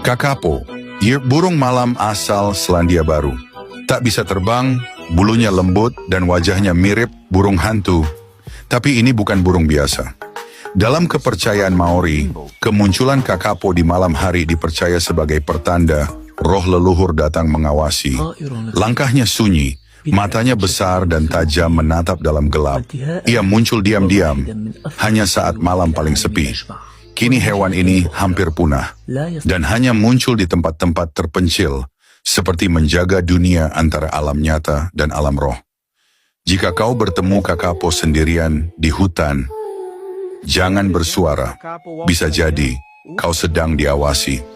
Kakapo, burung malam asal Selandia Baru. Tak bisa terbang, bulunya lembut dan wajahnya mirip burung hantu. Tapi ini bukan burung biasa. Dalam kepercayaan Maori, kemunculan kakapo di malam hari dipercaya sebagai pertanda roh leluhur datang mengawasi. Langkahnya sunyi, matanya besar dan tajam menatap dalam gelap. Ia muncul diam-diam, hanya saat malam paling sepi. Kini hewan ini hampir punah, dan hanya muncul di tempat-tempat terpencil, seperti menjaga dunia antara alam nyata dan alam roh. Jika kau bertemu kakapo sendirian di hutan, jangan bersuara, bisa jadi kau sedang diawasi.